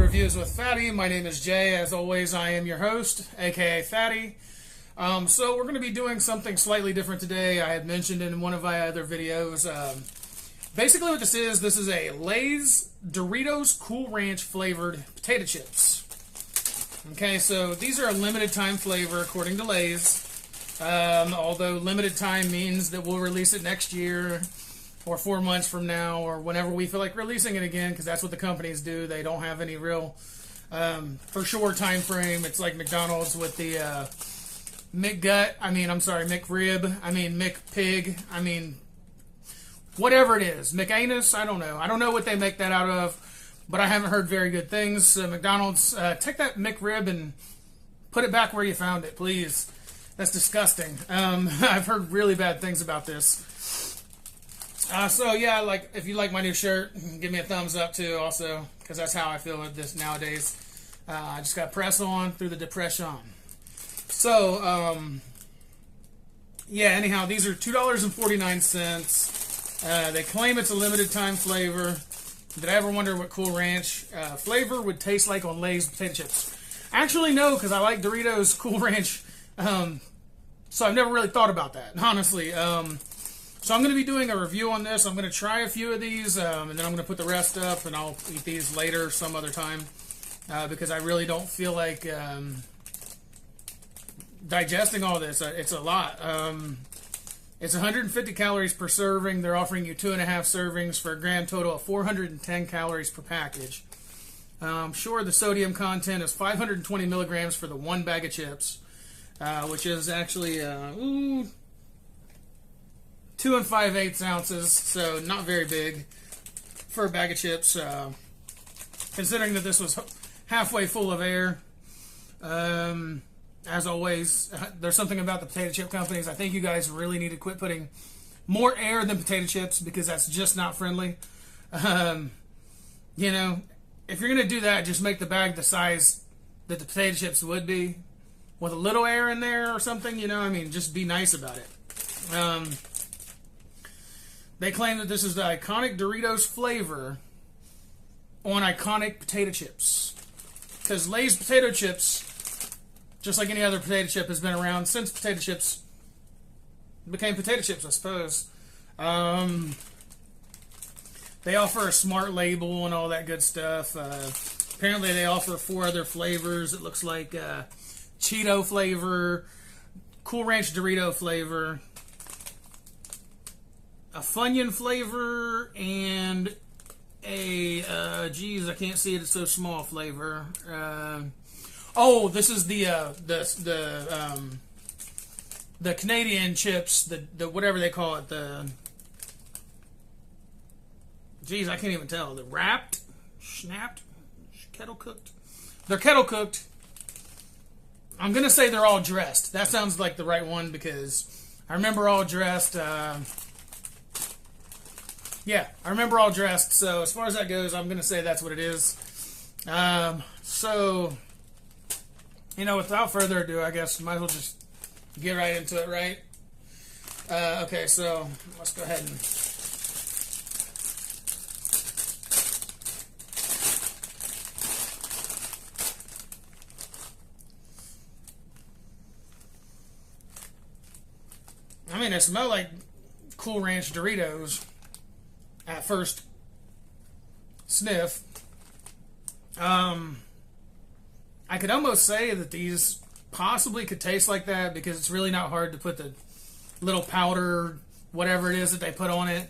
Reviews with Fatty. My name is Jay. As always, I am your host, aka Fatty. So we're going to be doing something slightly different today. I had mentioned in one of my other videos. Basically what this is a Lay's Doritos Cool Ranch flavored potato chips. Okay, so these are a limited time flavor according to Lay's. Although limited time means that we'll release it next year or 4 months from now or whenever we feel like releasing it again, because that's what the companies do. They don't have any real for sure time frame. It's like McDonald's with the McRib, whatever it is, McAnus, I don't know what they make that out of, but I haven't heard very good things. So McDonald's, take that McRib and put it back where you found it, please. That's disgusting. I've heard really bad things about this. So yeah, like if you like my new shirt, give me a thumbs up too, also, because that's how I feel with this nowadays. I just got press on through the depression. So yeah. Anyhow, these are $2.49. They claim it's a limited time flavor. Did I ever wonder what Cool Ranch flavor would taste like on Lay's potato chips? Actually, no, because I like Doritos Cool Ranch. So I've never really thought about that, honestly. So I'm going to be doing a review on this. I'm going to try a few of these, and then I'm going to put the rest up, and I'll eat these later some other time, because I really don't feel like digesting all this. It's a lot. It's 150 calories per serving. They're offering you 2.5 servings for a grand total of 410 calories per package. I'm sure the sodium content is 520 milligrams for the one bag of chips, which is actually 2 5/8 ounces, so not very big for a bag of chips, considering that this was halfway full of air. As always, there's something about the potato chip companies. I think you guys really need to quit putting more air than potato chips, because that's just not friendly. You know, if you're going to do that, just make the bag the size that the potato chips would be, with a little air in there or something, just be nice about it. They claim that this is the iconic Doritos flavor on iconic potato chips. Because Lay's potato chips, just like any other potato chip, has been around since potato chips became potato chips, I suppose. They offer a smart label and all that good stuff. Apparently they offer 4 other flavors. It looks like Cheeto flavor, Cool Ranch Dorito flavor, a Funyun flavor, and a I can't see it, it's so small, flavor. This is the Canadian chips, the whatever they call it, I can't even tell. The wrapped, snapped, kettle cooked. They're kettle cooked. I'm gonna say they're all dressed. That sounds like the right one, because I remember all dressed. Yeah, I remember all dressed. So as far as that goes, I'm gonna say that's what it is. So without further ado, I guess might as well just get right into it, right? Okay, so let's go ahead and they smell like Cool Ranch Doritos at first sniff. I could almost say that these possibly could taste like that, because it's really not hard to put the little powder, whatever it is that they put on it,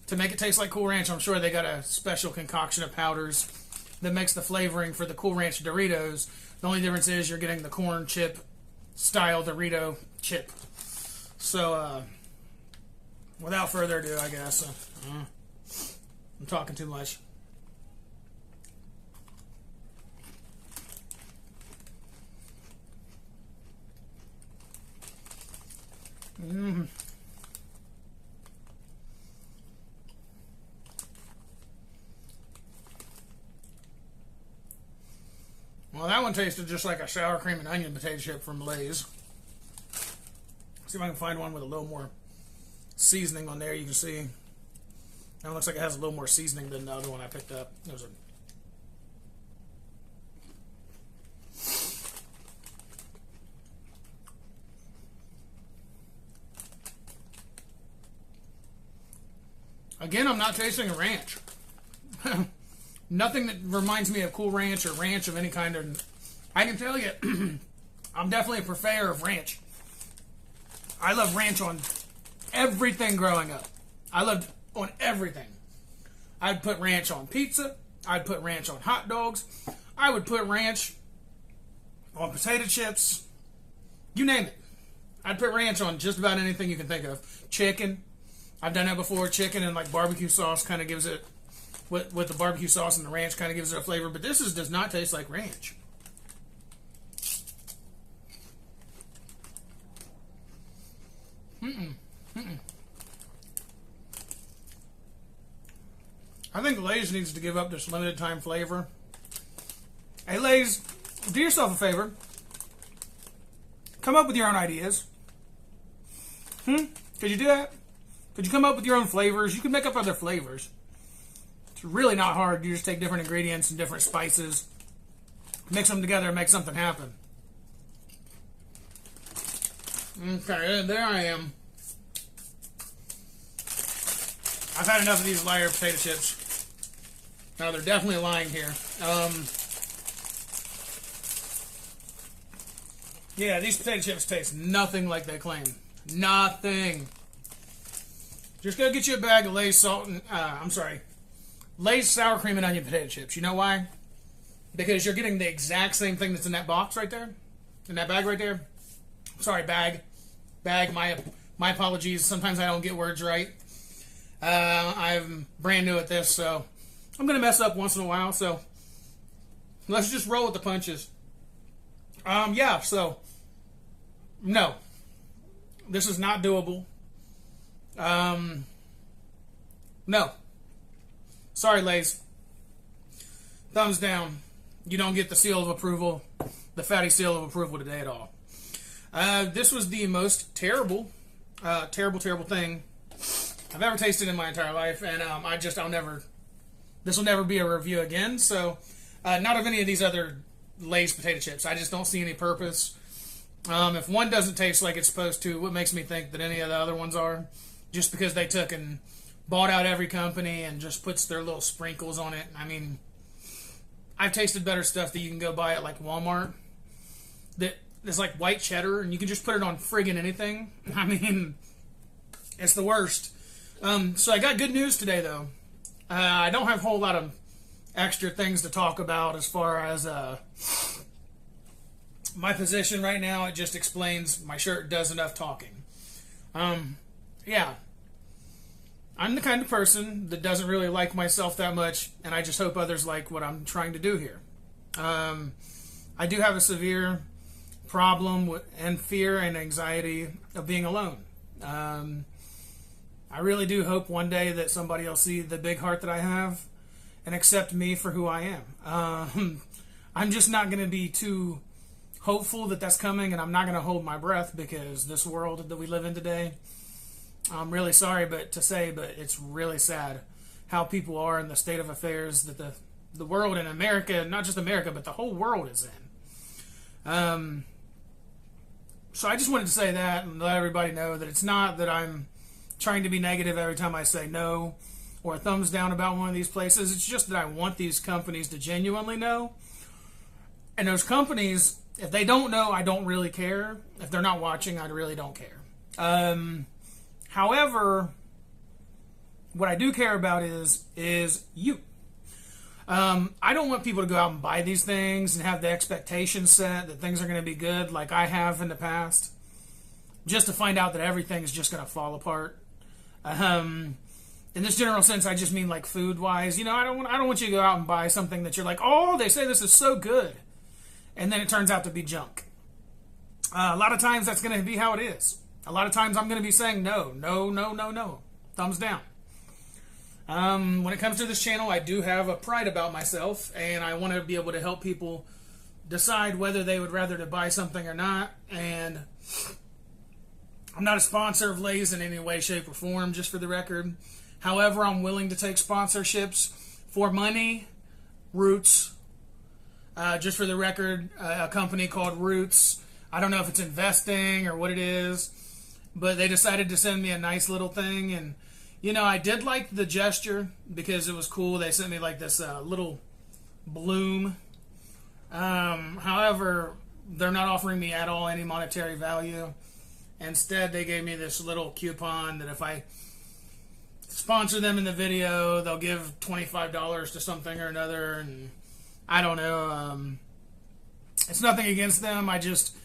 to make it taste like Cool Ranch. I'm sure they got a special concoction of powders that makes the flavoring for the Cool Ranch Doritos. The only difference is you're getting the corn chip style Dorito chip. So, without further ado, I guess, I'm talking too much. Well, that one tasted just like a sour cream and onion potato chip from Lay's. See if I can find one with a little more seasoning on there. You can see that one looks like it has a little more seasoning than the other one I picked up. There's a Again, I'm not tasting a ranch. Nothing that reminds me of Cool Ranch or ranch of any kind. I can tell you, I'm definitely a purveyor of ranch. I love ranch on everything growing up. I loved on everything. I'd put ranch on pizza. I'd put ranch on hot dogs. I would put ranch on potato chips. You name it. I'd put ranch on just about anything you can think of. Chicken. I've done that before. Chicken and like barbecue sauce kind of gives it, with the barbecue sauce and the ranch kind of gives it a flavor. But this does not taste like ranch. I think Lay's needs to give up this limited time flavor. Hey Lay's, do yourself a favor. Come up with your own ideas. Could you do that? Could you come up with your own flavors? You could make up other flavors. It's really not hard. You just take different ingredients and different spices, mix them together and make something happen. Okay, there I am. I've had enough of these liar potato chips. Now they're definitely lying here. Yeah, these potato chips taste nothing like they claim. Nothing. Just go get you a bag of Lay's salt and Lay's sour cream and onion potato chips. You know why? Because you're getting the exact same thing that's in that box right there, in that bag right there. Sorry, bag. My apologies. Sometimes I don't get words right. I'm brand new at this, so I'm gonna mess up once in a while. So let's just roll with the punches. Yeah. So no, this is not doable. No. Sorry, Lay's. Thumbs down. You don't get the seal of approval, the fatty seal of approval today at all. This was the most terrible thing I've ever tasted in my entire life, and this will never be a review again. So, not of any of these other Lay's potato chips. I just don't see any purpose. If one doesn't taste like it's supposed to, what makes me think that any of the other ones are? Just because they took and bought out every company and just puts their little sprinkles on it. I mean, I've tasted better stuff that you can go buy at like Walmart that is like white cheddar and you can just put it on friggin' anything. I mean, it's the worst. So I got good news today though. I don't have a whole lot of extra things to talk about as far as my position right now. It just explains my shirt does enough talking. Yeah. I'm the kind of person that doesn't really like myself that much, and I just hope others like what I'm trying to do here. I do have a severe problem and fear and anxiety of being alone. I really do hope one day that somebody will see the big heart that I have and accept me for who I am. I'm just not going to be too hopeful that that's coming, and I'm not going to hold my breath because this world that we live in today, I'm really sorry but it's really sad how people are in the state of affairs that the world in America, not just America, but the whole world is in. So I just wanted to say that and let everybody know that it's not that I'm trying to be negative every time I say no or a thumbs down about one of these places. It's just that I want these companies to genuinely know. And those companies, if they don't know, I don't really care. If they're not watching, I really don't care. However, what I do care about is you. I don't want people to go out and buy these things and have the expectation set that things are going to be good like I have in the past, just to find out that everything is just going to fall apart. In this general sense, I just mean like food-wise. You know, I don't want you to go out and buy something that you're like, oh, they say this is so good, and then it turns out to be junk. A lot of times that's going to be how it is. A lot of times I'm going to be saying no, thumbs down. When it comes to this channel, I do have a pride about myself, and I want to be able to help people decide whether they would rather to buy something or not. And I'm not a sponsor of Lay's in any way, shape, or form, just for the record. However, I'm willing to take sponsorships for money. Roots, just for the record, a company called Roots. I don't know if it's investing or what it is, but they decided to send me a nice little thing, and You know, I did like the gesture because it was cool. They sent me like this little bloom. However, they're not offering me at all any monetary value. Instead, they gave me this little coupon that if I sponsor them in the video, they'll give $25 to something or another. And I don't know. It's nothing against them. I just,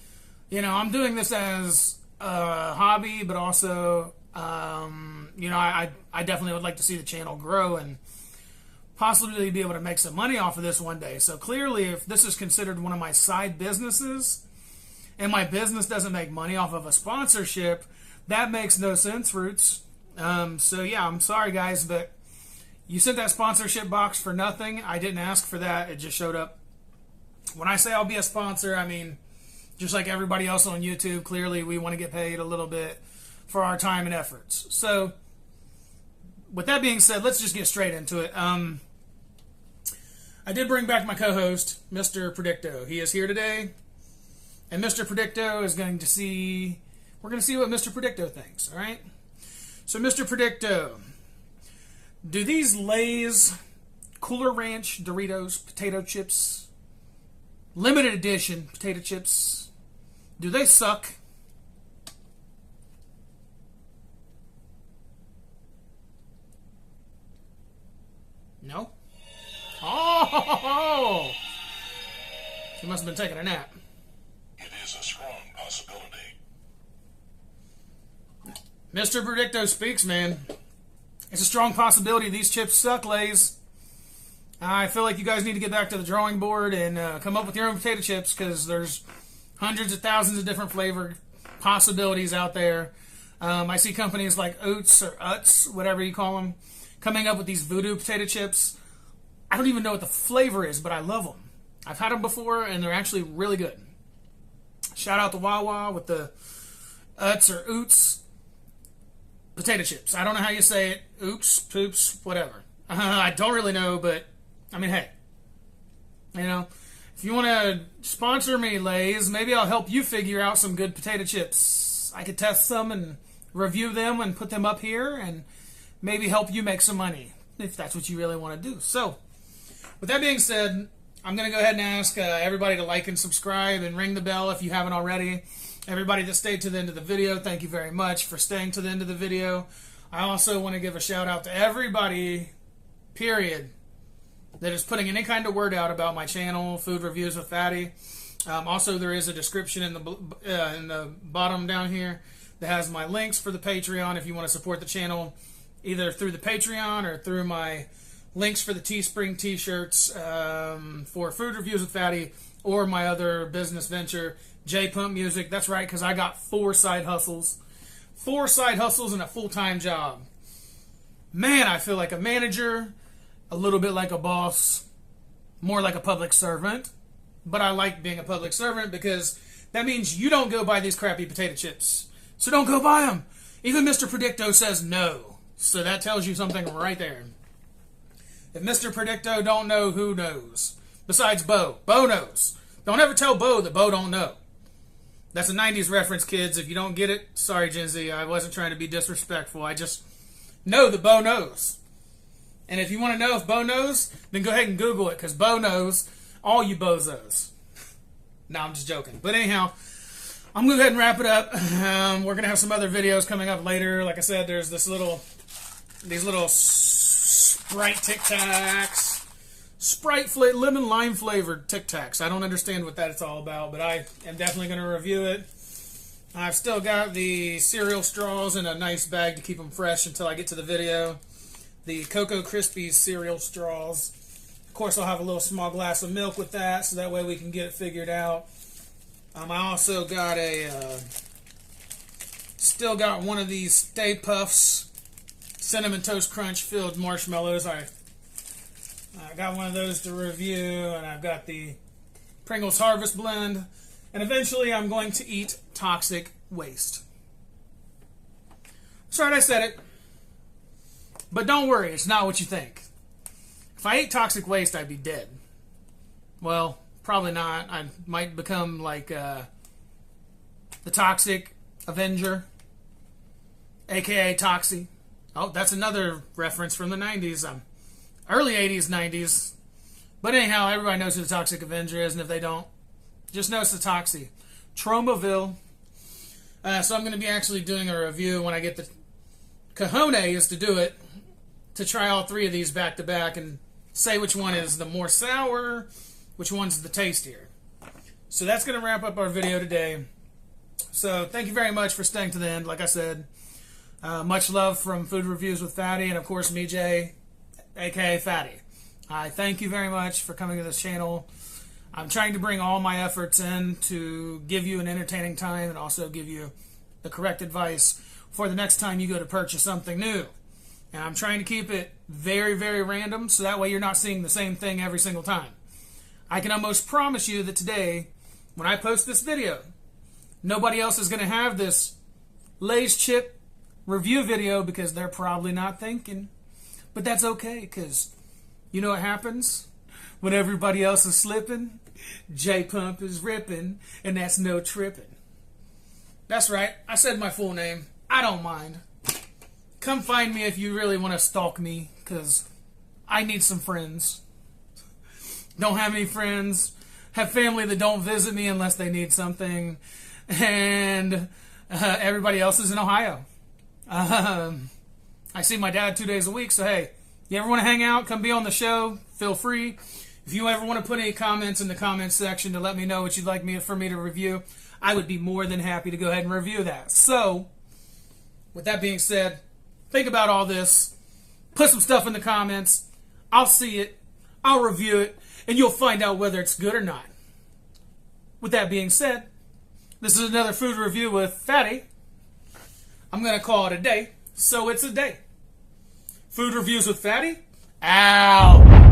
you know, I'm doing this as a hobby, but also, you know, I definitely would like to see the channel grow and possibly be able to make some money off of this one day. So clearly, if this is considered one of my side businesses and my business doesn't make money off of a sponsorship, that makes no sense, Roots. So yeah, I'm sorry guys, but you sent that sponsorship box for nothing. I didn't ask for that. It just showed up. When I say I'll be a sponsor, I mean, just like everybody else on YouTube, clearly we want to get paid a little bit for our time and efforts. So with that being said, let's just get straight into it. I did bring back my co-host, Mr. Predicto. He is here today, and Mr. Predicto is going to see, we're going to see what Mr. Predicto thinks, all right? So, Mr. Predicto, do these Lay's Cooler Ranch Doritos potato chips, limited edition potato chips, do they suck? No? Oh! She must have been taking a nap. It is a strong possibility. Mr. Predicto speaks, man. It's a strong possibility these chips suck, Lay's. I feel like you guys need to get back to the drawing board and come up with your own potato chips, because there's hundreds of thousands of different flavor possibilities out there. I see companies like Oats or Utz, whatever you call them, coming up with these voodoo potato chips. I don't even know what the flavor is, but I love them. I've had them before, and they're actually really good. Shout out to Wawa with the Utz or Oots potato chips. I don't know how you say it. Oops, poops, whatever. I don't really know, but, I mean, hey. You know, if you want to sponsor me, Lay's, maybe I'll help you figure out some good potato chips. I could test some and review them and put them up here and maybe help you make some money, if that's what you really want to do. So, with that being said, I'm going to go ahead and ask everybody to like and subscribe and ring the bell if you haven't already. Everybody that stayed to the end of the video, thank you very much for staying to the end of the video. I also want to give a shout out to everybody, period, that is putting any kind of word out about my channel, Food Reviews with Fatty. Also, there is a description in the bottom down here that has my links for the Patreon if you want to support the channel, either through the Patreon or through my links for the Teespring t-shirts for Food Reviews with Fatty, or my other business venture, J Pump Music. That's right, because I got 4 side hustles. 4 side hustles and a full-time job. Man, I feel like a manager, a little bit like a boss, more like a public servant. But I like being a public servant because that means you don't go buy these crappy potato chips. So don't go buy them. Even Mr. Predicto says no. So that tells you something right there. If Mr. Predicto don't know, who knows? Besides Bo. Bo knows. Don't ever tell Bo that Bo don't know. That's a 90s reference, kids. If you don't get it, sorry, Gen Z. I wasn't trying to be disrespectful. I just know that Bo knows. And if you want to know if Bo knows, then go ahead and Google it, because Bo knows all you bozos. No, I'm just joking. But anyhow, I'm going to go ahead and wrap it up. We're going to have some other videos coming up later. Like I said, there's these little Sprite Tic Tacs. Lemon lime flavored Tic Tacs. I don't understand what that's all about, but I am definitely going to review it. I've still got the cereal straws in a nice bag to keep them fresh until I get to the video. The Cocoa Krispies cereal straws. Of course, I'll have a little small glass of milk with that, so that way we can get it figured out. I also got still got one of these Stay Puffs Cinnamon Toast Crunch filled marshmallows. I got one of those to review, and I've got the Pringles Harvest Blend, and eventually I'm going to eat toxic waste. That's right, I said it. But don't worry, it's not what you think. If I ate toxic waste, I'd be dead. Well, probably not. I might become like the Toxic Avenger, aka Toxie. Oh, that's another reference from the 90s. Early 80s, 90s. But anyhow, everybody knows who the Toxic Avenger is, and if they don't, just know it's the Toxie. Tromboville. So I'm going to be actually doing a review when I get the cojones to do it, to try all three of these back to back and say which one is the more sour, which one's the tastier. So that's going to wrap up our video today. So thank you very much for staying to the end. Like I said, much love from Food Reviews with Fatty, and of course me, Jay, aka Fatty. I thank you very much for coming to this channel. I'm trying to bring all my efforts in to give you an entertaining time and also give you the correct advice for the next time you go to purchase something new. And I'm trying to keep it very, very random, so that way you're not seeing the same thing every single time. I can almost promise you that today, when I post this video, nobody else is going to have this Lay's chip review video because they're probably not thinking. But that's okay, because you know what happens when everybody else is slipping? J-Pump is ripping, and that's no tripping. That's right, I said my full name. I don't mind. Come find me if you really want to stalk me, because I need some friends. Don't have any friends. Have family that don't visit me unless they need something. And everybody else is in Ohio. I see my dad 2 days a week, so hey, you ever want to hang out, come be on the show, feel free. If you ever want to put any comments in the comments section to let me know what you'd like for me to review, I would be more than happy to go ahead and review that. So, with that being said, think about all this. Put some stuff in the comments. I'll see it. I'll review it. And you'll find out whether it's good or not. With that being said, this is another food review with Fatty. I'm going to call it a day. So it's a day. Food Reviews with Fatty. Out.